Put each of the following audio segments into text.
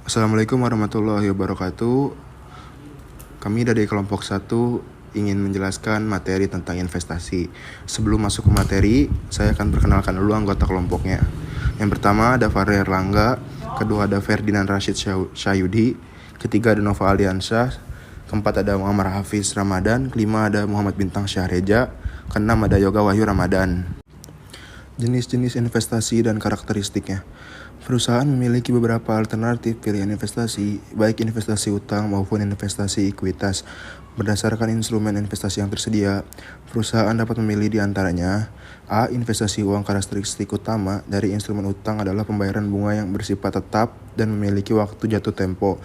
Assalamualaikum warahmatullahi wabarakatuh. Kami dari kelompok 1 ingin menjelaskan materi tentang investasi. Sebelum masuk ke materi, saya akan perkenalkan dulu anggota kelompoknya. Yang pertama ada Fahri Erlangga, kedua ada Ferdinand Rashid Syayudi, ketiga ada Nova Aliansyah, keempat ada Muhammad Hafiz Ramadan, kelima ada Muhammad Bintang Syahreja, keenam ada Yoga Wahyu Ramadan. Jenis-jenis investasi dan karakteristiknya. Perusahaan memiliki beberapa alternatif pilihan investasi, baik investasi utang maupun investasi ekuitas. Berdasarkan instrumen investasi yang tersedia, perusahaan dapat memilih di antaranya. A. Investasi uang. Karakteristik utama dari instrumen utang adalah pembayaran bunga yang bersifat tetap dan memiliki waktu jatuh tempo.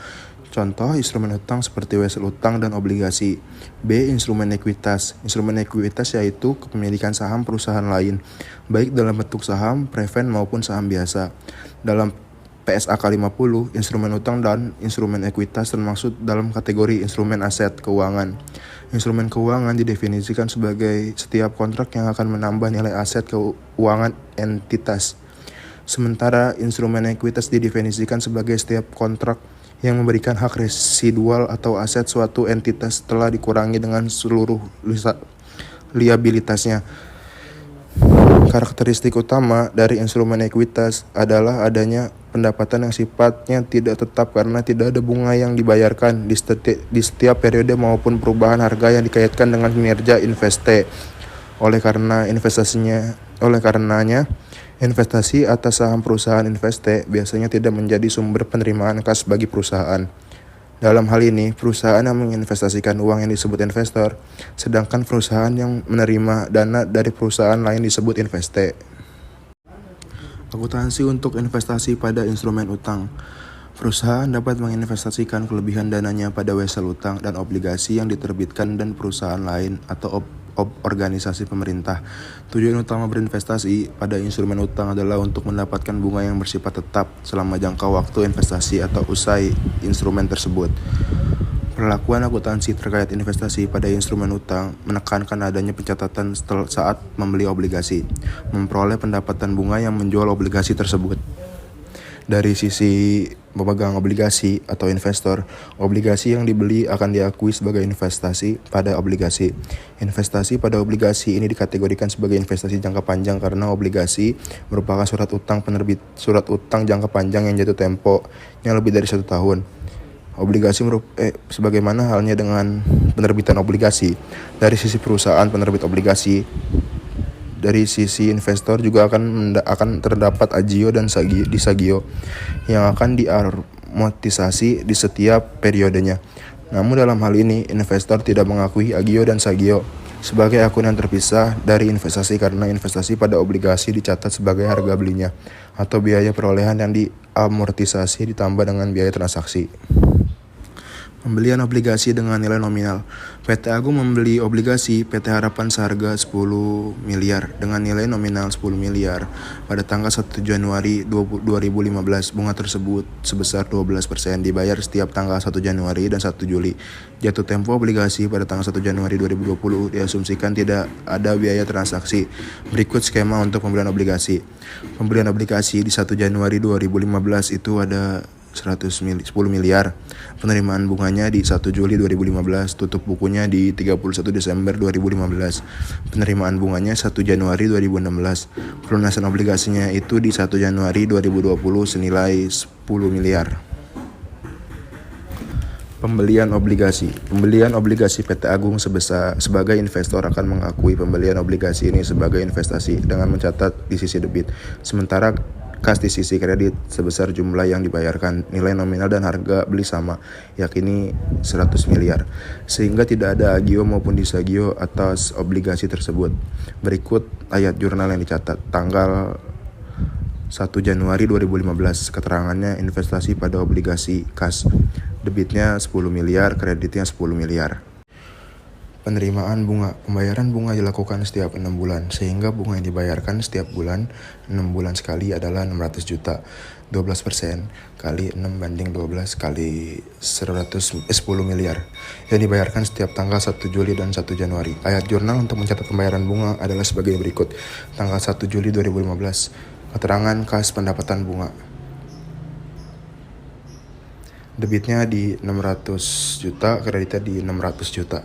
Contoh instrumen utang seperti wesel utang dan obligasi. B. Instrumen ekuitas. Instrumen ekuitas yaitu kepemilikan saham perusahaan lain, baik dalam bentuk saham, preferred maupun saham biasa. Dalam PSAK 50, instrumen utang dan instrumen ekuitas termasuk dalam kategori instrumen aset keuangan. Instrumen keuangan didefinisikan sebagai setiap kontrak yang akan menambah nilai aset keuangan entitas. Sementara instrumen ekuitas didefinisikan sebagai setiap kontrak yang memberikan hak residual atau aset suatu entitas telah dikurangi dengan seluruh liabilitasnya. Karakteristik utama dari instrumen ekuitas adalah adanya pendapatan yang sifatnya tidak tetap karena tidak ada bunga yang dibayarkan di setiap periode maupun perubahan harga yang dikaitkan dengan kinerja investe. Oleh karenanya, investasi atas saham perusahaan investe biasanya tidak menjadi sumber penerimaan kas bagi perusahaan. Dalam hal ini, perusahaan yang menginvestasikan uang yang disebut investor, sedangkan perusahaan yang menerima dana dari perusahaan lain disebut investe. Akuntansi untuk investasi pada instrumen utang. Perusahaan dapat menginvestasikan kelebihan dananya pada wesel utang dan obligasi yang diterbitkan dan perusahaan lain atau organisasi pemerintah. Tujuan utama berinvestasi pada instrumen utang adalah untuk mendapatkan bunga yang bersifat tetap selama jangka waktu investasi atau usai instrumen tersebut. Perlakuan akuntansi terkait investasi pada instrumen utang menekankan adanya pencatatan saat membeli obligasi, memperoleh pendapatan bunga yang menjual obligasi tersebut. Dari sisi pemegang obligasi atau investor, obligasi yang dibeli akan diakui sebagai investasi pada obligasi. Investasi pada obligasi ini dikategorikan sebagai investasi jangka panjang karena obligasi merupakan surat utang jangka panjang yang jatuh temponya lebih dari 1 tahun. Obligasi sebagaimana halnya dengan penerbitan obligasi. Dari sisi perusahaan penerbit obligasi, dari sisi investor juga akan terdapat agio dan disagio yang akan diamortisasi di setiap periodenya. Namun dalam hal ini, investor tidak mengakui agio dan sagio sebagai akun yang terpisah dari investasi karena investasi pada obligasi dicatat sebagai harga belinya atau biaya perolehan yang diamortisasi ditambah dengan biaya transaksi. Pembelian obligasi dengan nilai nominal. PT Agung membeli obligasi PT Harapan seharga 10 miliar dengan nilai nominal 10 miliar pada tanggal 1 Januari 2015. Bunga tersebut sebesar 12% dibayar setiap tanggal 1 Januari dan 1 Juli. Jatuh tempo obligasi pada tanggal 1 Januari 2020 diasumsikan tidak ada biaya transaksi. Berikut skema untuk pembelian obligasi. Pembelian obligasi di 1 Januari 2015 itu ada 10 miliar. Penerimaan bunganya di 1 Juli 2015, tutup bukunya di 31 Desember 2015. Penerimaan bunganya 1 Januari 2016. Pelunasan obligasinya itu di 1 Januari 2020 senilai 10 miliar. Pembelian obligasi. Pembelian obligasi PT Agung sebagai investor akan mengakui pembelian obligasi ini sebagai investasi dengan mencatat di sisi debit. Sementara kas di sisi kredit sebesar jumlah yang dibayarkan, nilai nominal dan harga beli sama, yakni 100 miliar. Sehingga tidak ada agio maupun disagio atas obligasi tersebut. Berikut ayat jurnal yang dicatat. Tanggal 1 Januari 2015, keterangannya investasi pada obligasi kas. Debitnya 10 miliar, kreditnya 10 miliar. Penerimaan bunga. Pembayaran bunga dilakukan setiap 6 bulan, sehingga bunga yang dibayarkan setiap bulan 6 bulan sekali adalah 600 juta. 12% kali 6 banding 12 kali 10 miliar yang dibayarkan setiap tanggal 1 Juli dan 1 Januari. Ayat jurnal untuk mencatat pembayaran bunga adalah sebagai berikut. Tanggal 1 Juli 2015, keterangan kas pendapatan bunga. Debitnya di 600 juta, kreditnya di 600 juta.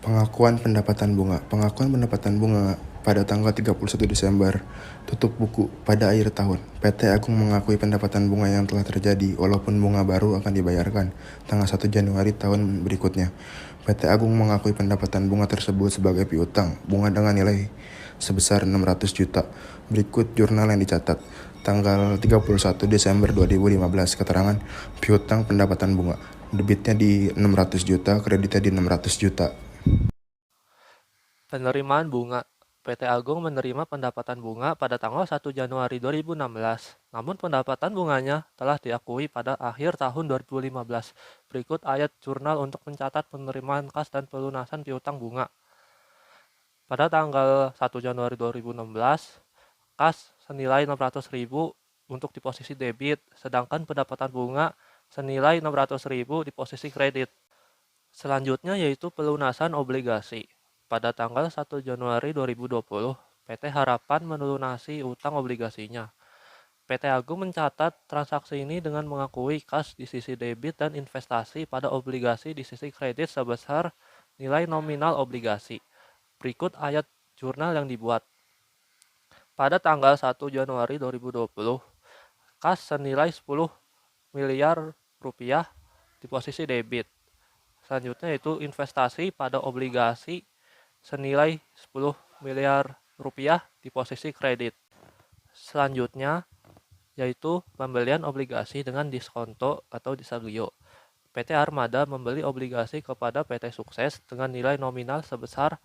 Pengakuan pendapatan bunga. Pengakuan pendapatan bunga pada tanggal 31 Desember, tutup buku pada akhir tahun. PT Agung mengakui pendapatan bunga yang telah terjadi, walaupun bunga baru akan dibayarkan tanggal 1 Januari tahun berikutnya. PT Agung mengakui pendapatan bunga tersebut sebagai piutang, bunga dengan nilai sebesar 600 juta. Berikut jurnal yang dicatat. Tanggal 31 Desember 2015, keterangan piutang pendapatan bunga. Debitnya di 600 juta, kreditnya di 600 juta. Penerimaan bunga. PT Agung menerima pendapatan bunga pada tanggal 1 Januari 2016. Namun pendapatan bunganya telah diakui pada akhir tahun 2015. Berikut ayat jurnal untuk mencatat penerimaan kas dan pelunasan piutang bunga. Pada tanggal 1 Januari 2016, kas senilai 600.000 untuk di posisi debit, sedangkan pendapatan bunga senilai 600.000 di posisi kredit. Selanjutnya yaitu pelunasan obligasi. Pada tanggal 1 Januari 2020, PT Harapan melunasi utang obligasinya. PT Agung mencatat transaksi ini dengan mengakui kas di sisi debit dan investasi pada obligasi di sisi kredit sebesar nilai nominal obligasi. Berikut ayat jurnal yang dibuat. Pada tanggal 1 Januari 2020, kas senilai 10 miliar rupiah di posisi debit. Selanjutnya yaitu investasi pada obligasi senilai 10 miliar rupiah di posisi kredit. Selanjutnya yaitu pembelian obligasi dengan diskonto atau disagio. PT Armada membeli obligasi kepada PT Sukses dengan nilai nominal sebesar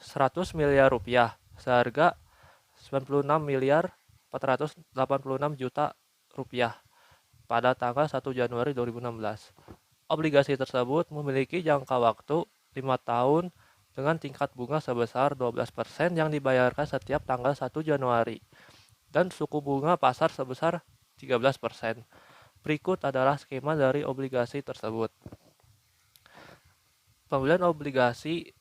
100 miliar rupiah seharga 96 miliar 486 juta rupiah pada tanggal 1 Januari 2016. Obligasi tersebut memiliki jangka waktu 5 tahun dengan tingkat bunga sebesar 12% yang dibayarkan setiap tanggal 1 Januari dan suku bunga pasar sebesar 13%. Berikut adalah skema dari obligasi tersebut. Pembelian obligasi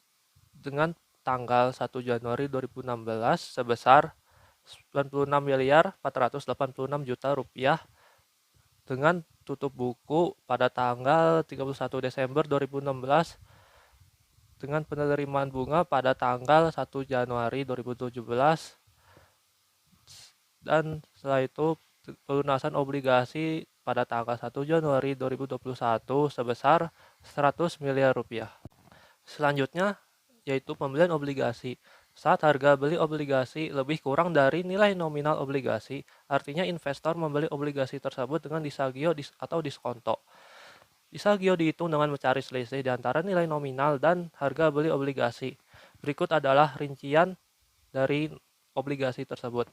dengan tanggal 1 Januari 2016 sebesar 96 miliar 486 juta rupiah dengan tutup buku pada tanggal 31 Desember 2016 dengan penerimaan bunga pada tanggal 1 Januari 2017 dan setelah itu pelunasan obligasi pada tanggal 1 Januari 2021 sebesar 100 miliar rupiah. Selanjutnya yaitu pembelian obligasi. Saat harga beli obligasi lebih kurang dari nilai nominal obligasi, artinya investor membeli obligasi tersebut dengan disagio atau diskonto. Disagio dihitung dengan mencari selisih di antara nilai nominal dan harga beli obligasi. Berikut adalah rincian dari obligasi tersebut.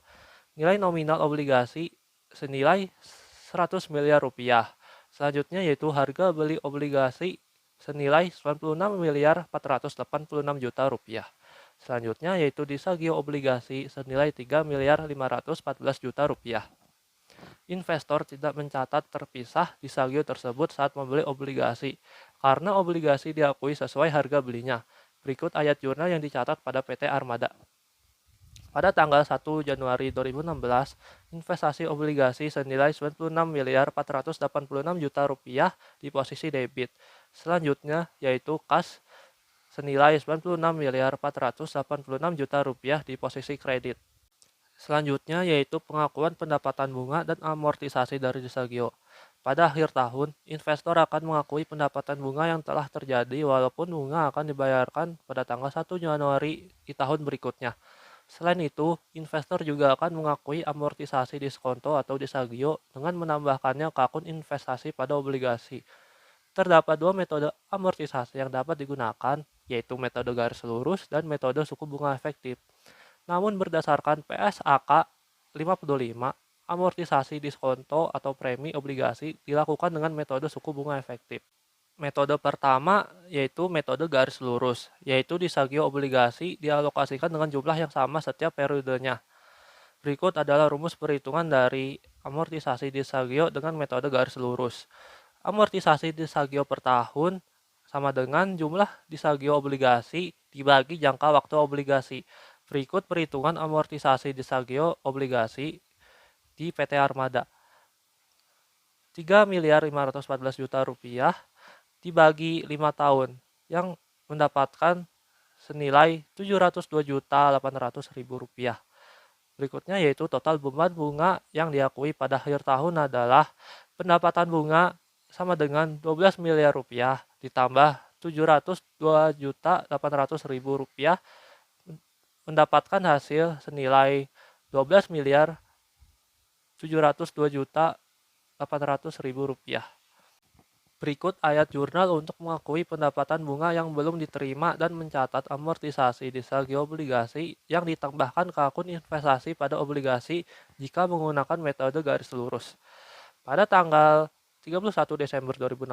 Nilai nominal obligasi senilai 100 miliar rupiah. Selanjutnya yaitu harga beli obligasi senilai 96 miliar 486 juta rupiah. Selanjutnya yaitu disagio obligasi senilai 3 miliar 514 juta rupiah. Investor tidak mencatat terpisah disagio tersebut saat membeli obligasi, karena obligasi diakui sesuai harga belinya. Berikut ayat jurnal yang dicatat pada PT Armada. Pada tanggal 1 Januari 2016, investasi obligasi senilai 96 miliar 486 juta rupiah di posisi debit. Selanjutnya yaitu kas senilai 96 miliar 486 juta rupiah di posisi kredit. Selanjutnya yaitu pengakuan pendapatan bunga dan amortisasi dari disagio. Pada akhir tahun, investor akan mengakui pendapatan bunga yang telah terjadi walaupun bunga akan dibayarkan pada tanggal 1 Januari di tahun berikutnya. Selain itu, investor juga akan mengakui amortisasi diskonto atau disagio dengan menambahkannya ke akun investasi pada obligasi. Terdapat dua metode amortisasi yang dapat digunakan, yaitu metode garis lurus dan metode suku bunga efektif. Namun berdasarkan PSAK 55, amortisasi diskonto atau premi obligasi dilakukan dengan metode suku bunga efektif. Metode pertama yaitu metode garis lurus, yaitu disagio obligasi dialokasikan dengan jumlah yang sama setiap periodenya. Berikut adalah rumus perhitungan dari amortisasi disagio dengan metode garis lurus. Amortisasi disagio per tahun sama dengan jumlah disagio obligasi dibagi jangka waktu obligasi. Berikut perhitungan amortisasi disagio obligasi di PT Armada. 3 miliar 514 juta rupiah dibagi 5 tahun yang mendapatkan senilai 702 juta 800 ribu rupiah. Berikutnya yaitu total beban bunga yang diakui pada akhir tahun adalah pendapatan bunga sama dengan 12 miliar rupiah ditambah 702 juta 800 ribu rupiah mendapatkan hasil senilai 12 miliar 702 juta 800 ribu rupiah. Berikut ayat jurnal untuk mengakui pendapatan bunga yang belum diterima dan mencatat amortisasi di saldo obligasi yang ditambahkan ke akun investasi pada obligasi jika menggunakan metode garis lurus. Pada tanggal 31 Desember 2016,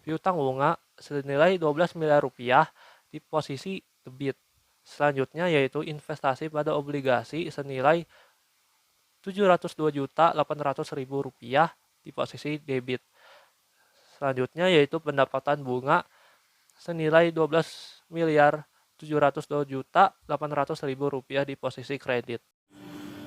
piutang bunga senilai 12 miliar rupiah di posisi debit. Selanjutnya yaitu investasi pada obligasi senilai 702 juta 800 ribu rupiah di posisi debit. Selanjutnya yaitu pendapatan bunga senilai 12 miliar 702 juta 800 ribu rupiah di posisi kredit.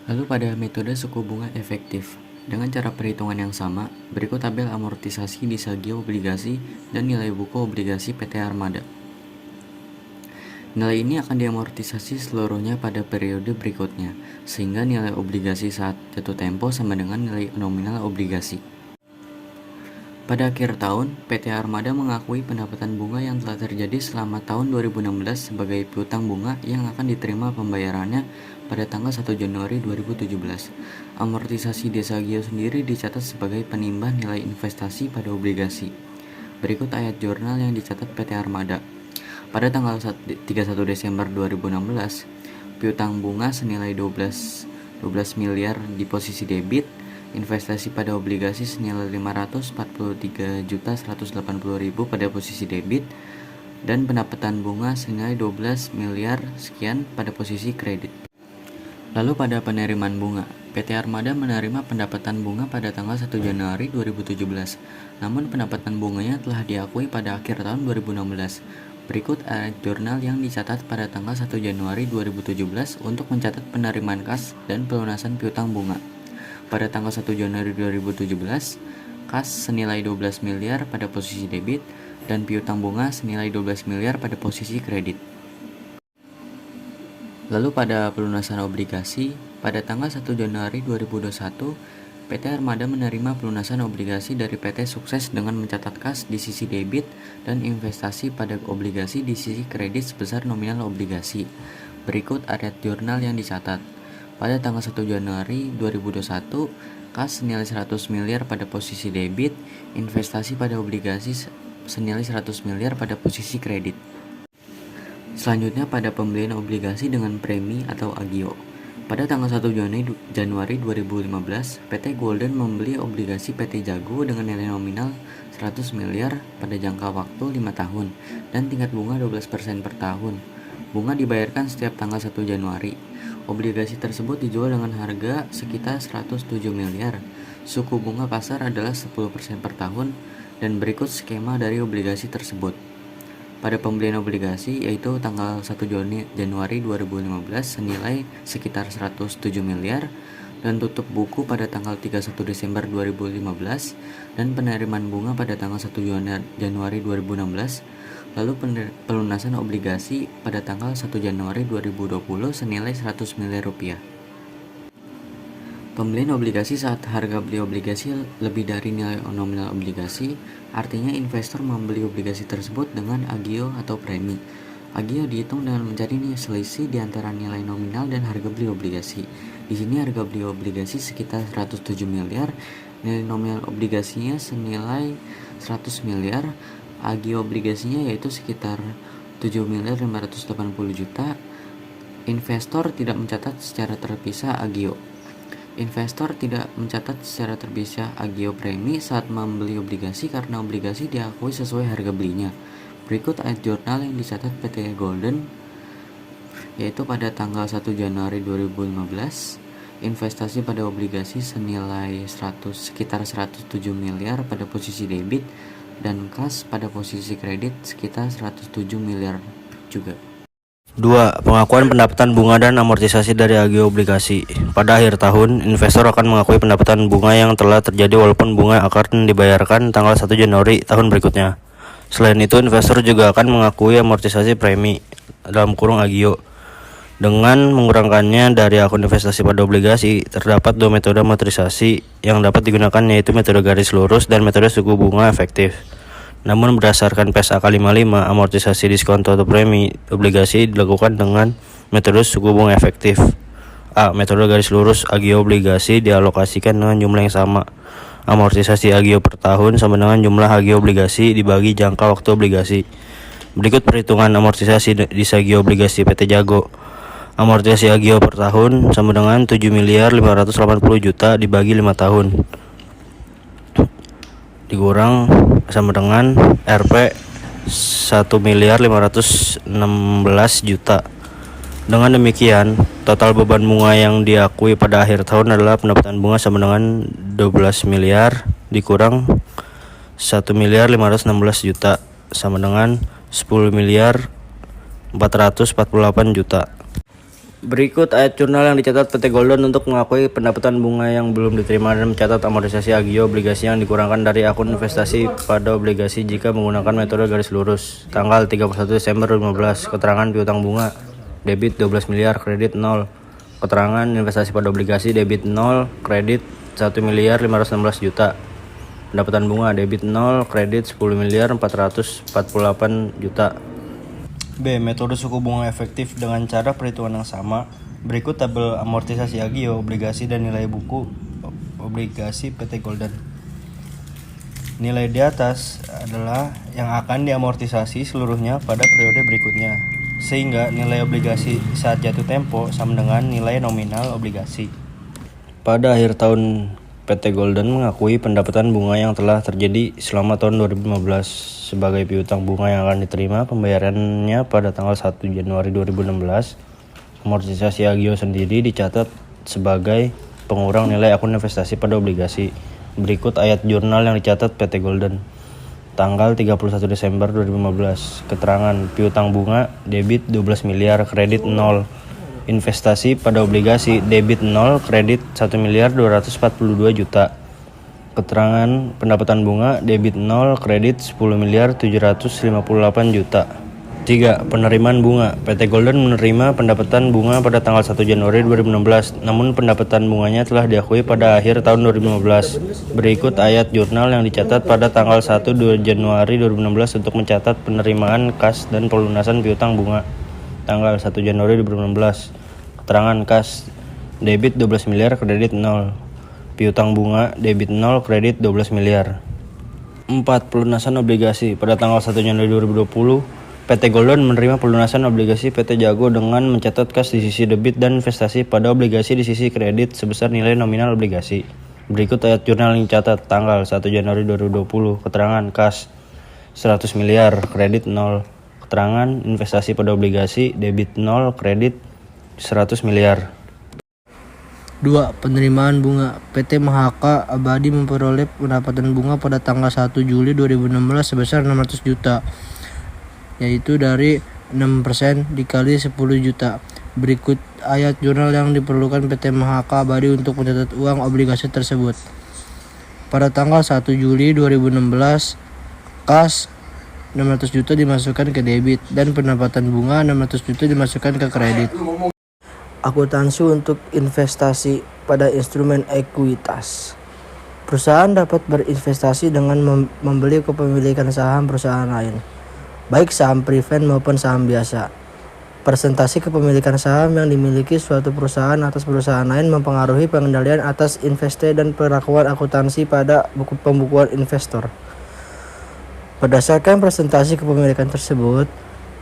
Lalu pada metode suku bunga efektif, dengan cara perhitungan yang sama, berikut tabel amortisasi di saldo obligasi dan nilai buku obligasi PT Armada. Nilai ini akan diamortisasi seluruhnya pada periode berikutnya, sehingga nilai obligasi saat jatuh tempo sama dengan nilai nominal obligasi. Pada akhir tahun, PT Armada mengakui pendapatan bunga yang telah terjadi selama tahun 2016 sebagai piutang bunga yang akan diterima pembayarannya pada tanggal 1 Januari 2017. Amortisasi Desa Gio sendiri dicatat sebagai penimbang nilai investasi pada obligasi. Berikut ayat jurnal yang dicatat PT Armada. Pada tanggal 31 Desember 2016, piutang bunga senilai 12 miliar di posisi debit, investasi pada obligasi senilai 543.180.000 pada posisi debit, dan pendapatan bunga senilai 12 miliar sekian pada posisi kredit. Lalu pada penerimaan bunga, PT Armada menerima pendapatan bunga pada tanggal 1 Januari 2017, namun pendapatan bunganya telah diakui pada akhir tahun 2016. Berikut ayat jurnal yang dicatat pada tanggal 1 Januari 2017 untuk mencatat penerimaan kas dan pelunasan piutang bunga. Pada tanggal 1 Januari 2017, kas senilai 12 miliar pada posisi debit dan piutang bunga senilai 12 miliar pada posisi kredit. Lalu pada pelunasan obligasi, pada tanggal 1 Januari 2021, PT Armada menerima pelunasan obligasi dari PT Sukses dengan mencatat kas di sisi debit dan investasi pada obligasi di sisi kredit sebesar nominal obligasi. Berikut ayat jurnal yang dicatat. Pada tanggal 1 Januari 2021, kas senilai 100 miliar pada posisi debit, investasi pada obligasi senilai 100 miliar pada posisi kredit. Selanjutnya pada pembelian obligasi dengan premi atau agio. Pada tanggal 1 Januari 2015, PT Golden membeli obligasi PT Jago dengan nilai nominal 100 miliar pada jangka waktu 5 tahun dan tingkat bunga 12% per tahun. Bunga dibayarkan setiap tanggal 1 Januari. Obligasi tersebut dijual dengan harga sekitar 107 miliar. Suku bunga pasar adalah 10% per tahun dan berikut skema dari obligasi tersebut. Pada pembelian obligasi yaitu tanggal 1 Januari 2015 senilai sekitar 107 miliar dan tutup buku pada tanggal 31 Desember 2015 dan penerimaan bunga pada tanggal 1 Januari 2016. Lalu pelunasan obligasi pada tanggal 1 Januari 2020 senilai 100 miliar rupiah. Pembelian obligasi saat harga beli obligasi lebih dari nilai nominal obligasi, artinya investor membeli obligasi tersebut dengan agio atau premi. Agio dihitung dengan mencari selisih di antara nilai nominal dan harga beli obligasi. Di sini harga beli obligasi sekitar 107 miliar, nilai nominal obligasinya senilai 100 miliar, agio obligasinya yaitu sekitar 7 miliar 580 juta. Investor tidak mencatat secara terpisah agio. Investor tidak mencatat secara terpisah agio premi saat membeli obligasi karena obligasi diakui sesuai harga belinya. Berikut ayat jurnal yang dicatat PT Golden, yaitu pada tanggal 1 Januari 2015, investasi pada obligasi senilai sekitar 107 miliar pada posisi debit dan kas pada posisi kredit sekitar 107 miliar juga. 2. Pengakuan pendapatan bunga dan amortisasi dari agio obligasi. Pada akhir tahun, investor akan mengakui pendapatan bunga yang telah terjadi walaupun bunga akan dibayarkan tanggal 1 Januari tahun berikutnya. Selain itu, investor juga akan mengakui amortisasi premi (agio). Dengan mengurangkannya dari akun investasi pada obligasi, terdapat dua metode amortisasi yang dapat digunakan, yaitu metode garis lurus dan metode suku bunga efektif. Namun berdasarkan PSAK 55, amortisasi diskonto atau premi obligasi dilakukan dengan metode suku bunga efektif. A. Metode garis lurus agio obligasi dialokasikan dengan jumlah yang sama. Amortisasi agio per tahun sama dengan jumlah agio obligasi dibagi jangka waktu obligasi. Berikut perhitungan amortisasi di agio obligasi PT Jago. Amortisasi agio per tahun sama dengan 7.580 juta dibagi 5 tahun. Dikurang sama dengan Rp 1.516 juta. Dengan demikian, total beban bunga yang diakui pada akhir tahun adalah pendapatan bunga sama dengan 12 miliar dikurang 1.516 juta sama dengan 10.448 juta. Berikut ayat jurnal yang dicatat PT Golden untuk mengakui pendapatan bunga yang belum diterima dan mencatat amortisasi agio obligasi yang dikurangkan dari akun investasi pada obligasi jika menggunakan metode garis lurus. Tanggal 31 Desember 2015, keterangan piutang bunga debit 12 miliar, kredit 0. Keterangan investasi pada obligasi debit 0, kredit 1.516 juta. Pendapatan bunga debit 0, kredit 10.448 juta. B. Metode suku bunga efektif dengan cara perhitungan yang sama. Berikut tabel amortisasi agio obligasi dan nilai buku obligasi PT Golden. Nilai di atas adalah yang akan diamortisasi seluruhnya pada periode berikutnya, sehingga nilai obligasi saat jatuh tempo sama dengan nilai nominal obligasi. Pada akhir tahun, PT Golden mengakui pendapatan bunga yang telah terjadi selama tahun 2015 sebagai piutang bunga yang akan diterima pembayarannya pada tanggal 1 Januari 2016. Amortisasi agio sendiri dicatat sebagai pengurang nilai akun investasi pada obligasi. Berikut ayat jurnal yang dicatat PT Golden. Tanggal 31 Desember 2015. Keterangan piutang bunga debit 12 miliar, kredit 0. Investasi pada obligasi debit 0, kredit 1.242 juta. Keterangan pendapatan bunga debit 0, kredit 10.758 juta. 3. Penerimaan bunga. PT Golden menerima pendapatan bunga pada tanggal 1 Januari 2016, namun pendapatan bunganya telah diakui pada akhir tahun 2015. Berikut ayat jurnal yang dicatat pada tanggal 1 Januari 2016 untuk mencatat penerimaan kas dan pelunasan piutang bunga. Tanggal 1 Januari 2016. Keterangan kas debit 12 miliar, kredit 0. Piutang bunga debit 0, kredit 12 miliar. 4. Pelunasan obligasi. Pada tanggal 1 Januari 2020, PT Golden menerima pelunasan obligasi PT Jago dengan mencatat kas di sisi debit dan investasi pada obligasi di sisi kredit sebesar nilai nominal obligasi. Berikut ayat jurnal yang dicatat tanggal 1 Januari 2020. Keterangan kas 100 miliar, kredit 0. Keterangan investasi pada obligasi debit 0, kredit 100 miliar. 2. Penerimaan bunga. PT Mahaka Abadi memperoleh pendapatan bunga pada tanggal 1 Juli 2016 sebesar 600 juta, yaitu dari 6% dikali 10 juta. Berikut ayat jurnal yang diperlukan PT Mahaka Abadi untuk mencatat uang obligasi tersebut. Pada tanggal 1 Juli 2016, kas 600 juta dimasukkan ke debit dan pendapatan bunga 600 juta dimasukkan ke kredit. Akuntansi untuk investasi pada instrumen ekuitas. Perusahaan dapat berinvestasi dengan membeli kepemilikan saham perusahaan lain, baik saham preferred maupun saham biasa. Presentasi kepemilikan saham yang dimiliki suatu perusahaan atas perusahaan lain mempengaruhi pengendalian atas investe dan perlakuan akuntansi pada buku pembukuan investor. Berdasarkan presentasi kepemilikan tersebut,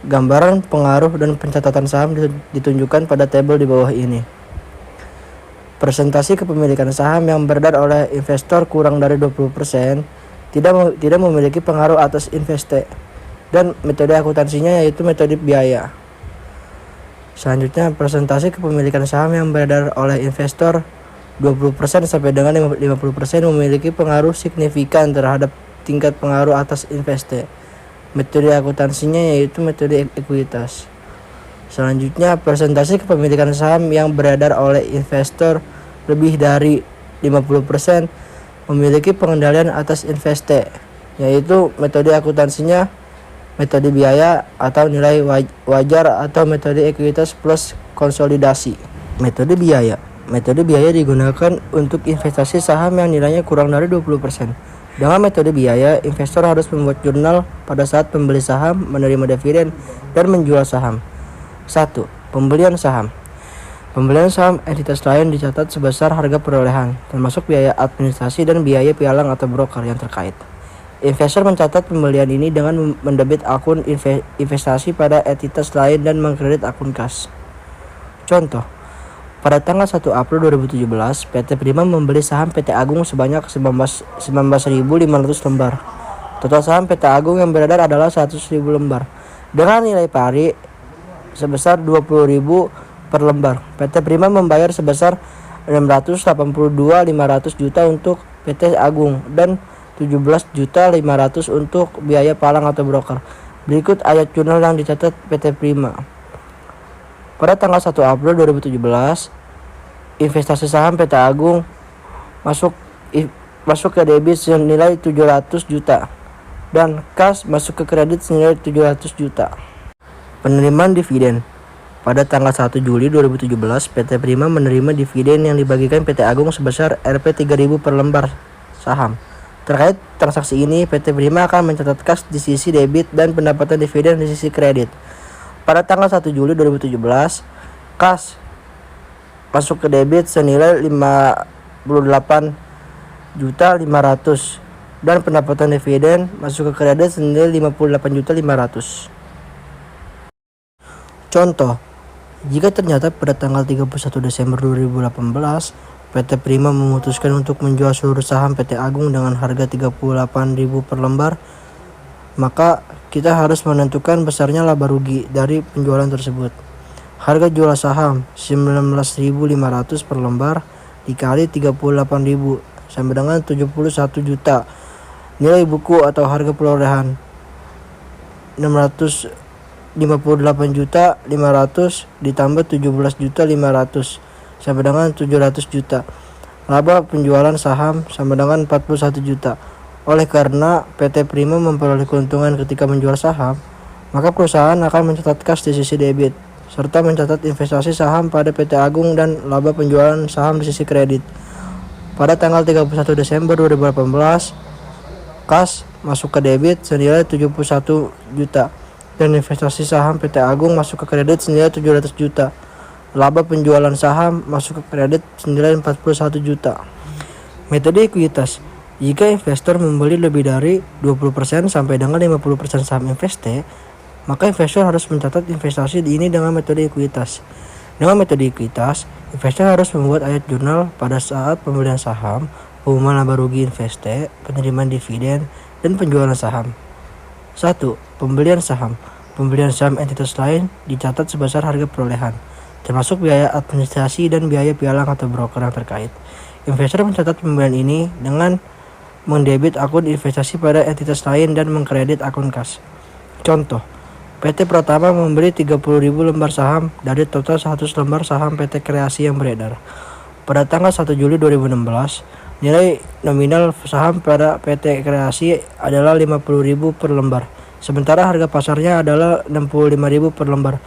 gambaran pengaruh dan pencatatan saham ditunjukkan pada tabel di bawah ini. Presentasi kepemilikan saham yang beredar oleh investor kurang dari 20% tidak memiliki pengaruh atas investe, dan metode akuntansinya yaitu metode biaya. Selanjutnya, presentasi kepemilikan saham yang beredar oleh investor 20% sampai dengan 50% memiliki pengaruh signifikan terhadap tingkat pengaruh atas investe. Metode akuntansinya yaitu metode ekuitas. Selanjutnya, persentase kepemilikan saham yang beredar oleh investor lebih dari 50% memiliki pengendalian atas investe, yaitu metode akuntansinya metode biaya atau nilai wajar atau metode ekuitas plus konsolidasi. Metode biaya digunakan untuk investasi saham yang nilainya kurang dari 20%. Dengan metode biaya, investor harus membuat jurnal pada saat pembeli saham, menerima dividen, dan menjual saham. 1. Pembelian saham. Pembelian saham entitas lain dicatat sebesar harga perolehan, termasuk biaya administrasi dan biaya pialang atau broker yang terkait. Investor mencatat pembelian ini dengan mendebit akun investasi pada entitas lain dan mengkredit akun kas. Contoh, pada tanggal 1 April 2017, PT Prima membeli saham PT Agung sebanyak 19.500 lembar. Total saham PT Agung yang beredar adalah 100.000 lembar. Dengan nilai pari sebesar 20.000 per lembar. PT Prima membayar sebesar 682.500 juta untuk PT Agung dan 17.500 untuk biaya palang atau broker. Berikut ayat jurnal yang dicatat PT Prima. Pada tanggal 1 April 2017, investasi saham PT Agung masuk ke debit senilai 700 juta dan kas masuk ke kredit senilai 700 juta. Penerimaan dividen. Pada tanggal 1 Juli 2017, PT Prima menerima dividen yang dibagikan PT Agung sebesar Rp 3.000 per lembar saham. Terkait transaksi ini, PT Prima akan mencatat kas di sisi debit dan pendapatan dividen di sisi kredit. Pada tanggal 1 Juli 2017, kas masuk ke debit senilai 58.500.000 dan pendapatan dividen masuk ke kredit senilai 58.500.000. Contoh, jika ternyata pada tanggal 31 Desember 2018 PT Prima memutuskan untuk menjual seluruh saham PT Agung dengan harga 38.000 per lembar, maka kita harus menentukan besarnya laba rugi dari penjualan tersebut. Harga jual saham 19.500 per lembar dikali 38.000 sama dengan 71 juta. Nilai buku atau harga perolehan 658.500.000 ditambah 17.500.000 sama dengan 700 juta. Laba penjualan saham sama dengan 41 juta. Oleh karena PT Prima memperoleh keuntungan ketika menjual saham, maka perusahaan akan mencatat kas di sisi debit serta mencatat investasi saham pada PT Agung dan laba penjualan saham di sisi kredit. Pada tanggal 31 Desember 2018, kas masuk ke debit senilai 71 juta dan investasi saham PT Agung masuk ke kredit senilai 700 juta. Laba penjualan saham masuk ke kredit senilai 41 juta. Metode ekuitas. Jika investor membeli lebih dari 20% sampai dengan 50% saham investe, maka investor harus mencatat investasi ini dengan metode ekuitas. Dengan metode ekuitas, investor harus membuat ayat jurnal pada saat pembelian saham, pengumuman laba rugi investe, penerimaan dividen, dan penjualan saham. 1. Pembelian saham. Pembelian saham entitas lain dicatat sebesar harga perolehan, termasuk biaya administrasi dan biaya pialang atau broker yang terkait. Investor mencatat pembelian ini dengan mendebit akun investasi pada entitas lain dan mengkredit akun kas. Contoh, PT Pratama membeli 30.000 lembar saham dari total 100 lembar saham PT Kreasi yang beredar. Pada tanggal 1 Juli 2016, nilai nominal saham pada PT Kreasi adalah 50.000 per lembar, sementara harga pasarnya adalah 65.000 per lembar.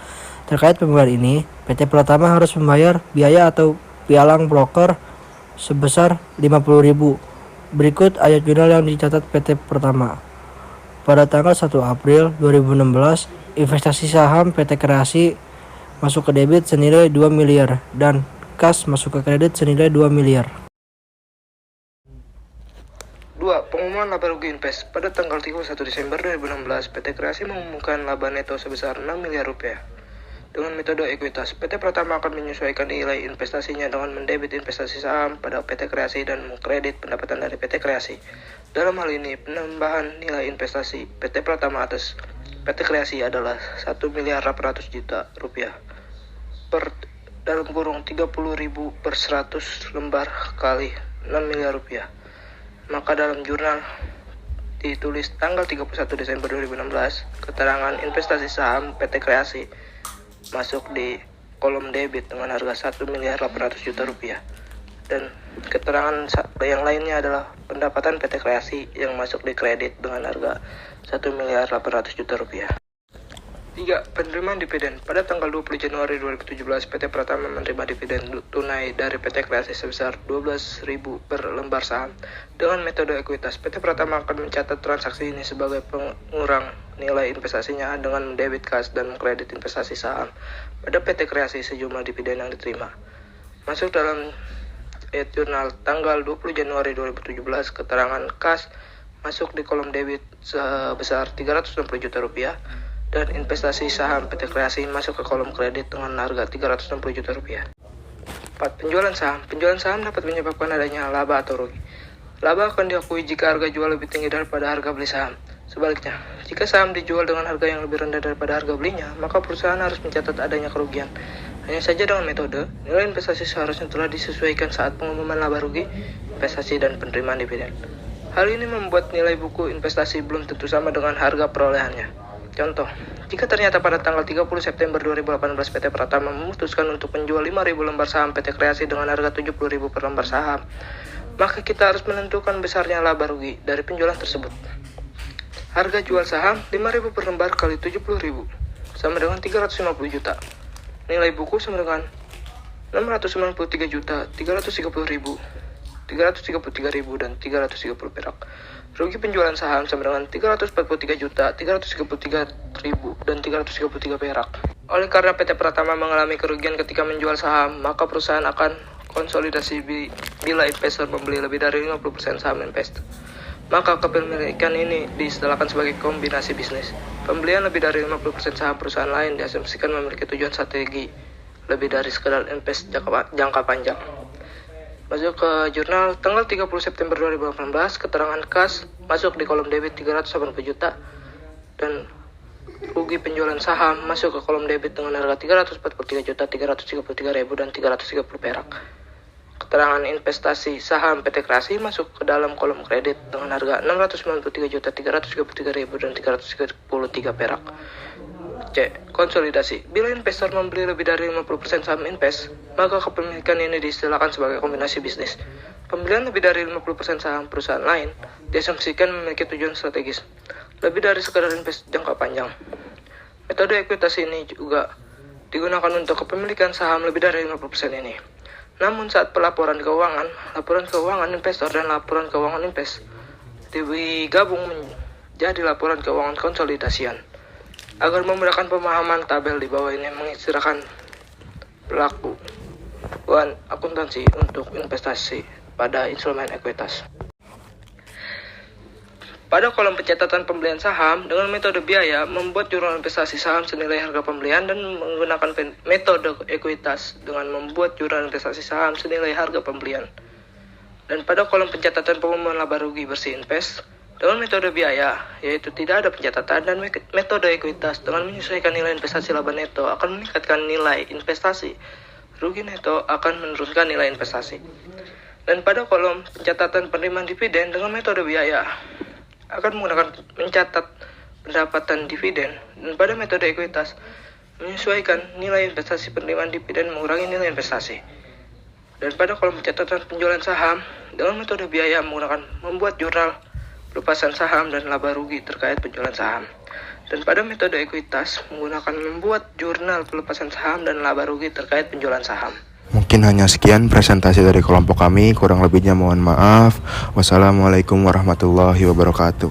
Terkait pembelian ini, PT Pratama harus membayar biaya atau pialang broker sebesar 50.000. Berikut ayat jurnal yang dicatat PT Pratama. Pada tanggal 1 April 2016, investasi saham PT Kreasi masuk ke debit senilai 2 miliar dan kas masuk ke kredit senilai 2 miliar. 2. Pengumuman laba rugi invest. Pada tanggal 31 Desember 2016, PT Kreasi mengumumkan laba neto sebesar 6 miliar rupiah. Dengan metode ekuitas, PT Pratama akan menyesuaikan nilai investasinya dengan mendebit investasi saham pada PT Kreasi dan mengkredit pendapatan dari PT Kreasi. Dalam hal ini, penambahan nilai investasi PT Pratama atas PT Kreasi adalah 1.800.000 juta rupiah per dalam kurung 30.000 per 100 lembar kali 6 miliar rupiah. Maka dalam jurnal ditulis tanggal 31 Desember 2016, keterangan investasi saham PT Kreasi masuk di kolom debit dengan harga 1.800.000.000 rupiah. Dan keterangan yang lainnya adalah pendapatan PT Kreasi yang masuk di kredit dengan harga 1.800.000.000 rupiah. 3. Penerimaan dividen. Pada tanggal 20 Januari 2017, PT Pratama menerima dividen tunai dari PT Kreasi sebesar 12.000 per lembar saham. Dengan metode ekuitas, PT Pratama akan mencatat transaksi ini sebagai pengurang nilai investasinya dengan mendebit kas dan kredit investasi saham. Pada PT Kreasi, sejumlah dividen yang diterima masuk dalam jurnal tanggal 20 Januari 2017, keterangan kas masuk di kolom debit sebesar 360 juta rupiah dan investasi saham PT Kreasi masuk ke kolom kredit dengan harga 360 juta rupiah. 4. Penjualan saham. Penjualan saham dapat menyebabkan adanya laba atau rugi. Laba akan diakui jika harga jual lebih tinggi daripada harga beli saham. Sebaliknya, jika saham dijual dengan harga yang lebih rendah daripada harga belinya, maka perusahaan harus mencatat adanya kerugian. Hanya saja dengan metode, nilai investasi seharusnya telah disesuaikan saat pengumuman laba rugi, investasi, dan penerimaan dividen. Hal ini membuat nilai buku investasi belum tentu sama dengan harga perolehannya. Contoh, jika ternyata pada tanggal 30 September 2018 PT Pratama memutuskan untuk menjual 5.000 lembar saham PT Kreasi dengan harga 70.000 per lembar saham, maka kita harus menentukan besarnya laba rugi dari penjualan tersebut. Harga jual saham 5.000 per lembar kali 70.000 sama dengan 350 juta. Nilai buku sama dengan 693 juta, 330.000, 333.000 dan 330 perak. Rugi penjualan saham sama dengan 343 juta, 333.000 dan 333 perak. Oleh karena PT Pratama mengalami kerugian ketika menjual saham, maka perusahaan akan konsolidasi bila investor membeli lebih dari 50% saham Invest. Maka kepemilikan ini diistilahkan sebagai kombinasi bisnis. Pembelian lebih dari 50% saham perusahaan lain diasumsikan memiliki tujuan strategi lebih dari sekedar invest jangka panjang. Masuk ke jurnal tanggal 30 September 2018, keterangan kas masuk di kolom debit 380 juta dan rugi penjualan saham masuk ke kolom debit dengan harga 343 juta, 333.000 dan 330 perak. Keterangan investasi saham PT Kreasi masuk ke dalam kolom kredit dengan harga 693 juta, 333.000 dan 333 perak. C. Konsolidasi. Bila investor membeli lebih dari 50% saham Invest, maka kepemilikan ini diistilahkan sebagai kombinasi bisnis. Pembelian lebih dari 50% saham perusahaan lain diasumsikan memiliki tujuan strategis lebih dari sekadar invest jangka panjang. Metode ekuitas ini juga digunakan untuk kepemilikan saham lebih dari 50% ini. Namun saat pelaporan keuangan investor dan laporan keuangan invest digabung menjadi laporan keuangan konsolidasian. Agar memudahkan pemahaman, tabel di bawah ini mengistilahkan pelakuan akuntansi untuk investasi pada instrumen ekuitas. Pada kolom pencatatan pembelian saham, dengan metode biaya, membuat jurnal investasi saham senilai harga pembelian dan menggunakan metode ekuitas dengan membuat jurnal investasi saham senilai harga pembelian. Dan pada kolom pencatatan pengumuman laba rugi bersih invest, dengan metode biaya, yaitu tidak ada pencatatan, dan metode ekuitas dengan menyesuaikan nilai investasi laba neto akan meningkatkan nilai investasi, rugi neto akan menurunkan nilai investasi. Dan pada kolom pencatatan penerimaan dividen dengan metode biaya, akan menggunakan mencatat pendapatan dividen, dan pada metode ekuitas menyesuaikan nilai investasi penerimaan dividen mengurangi nilai investasi. Dan pada kolom pencatatan penjualan saham dengan metode biaya menggunakan membuat jurnal pelepasan saham dan laba rugi terkait penjualan saham. Dan pada metode ekuitas menggunakan membuat jurnal pelepasan saham dan laba rugi terkait penjualan saham. Mungkin hanya sekian presentasi dari kelompok kami, kurang lebihnya mohon maaf. Wassalamualaikum warahmatullahi wabarakatuh.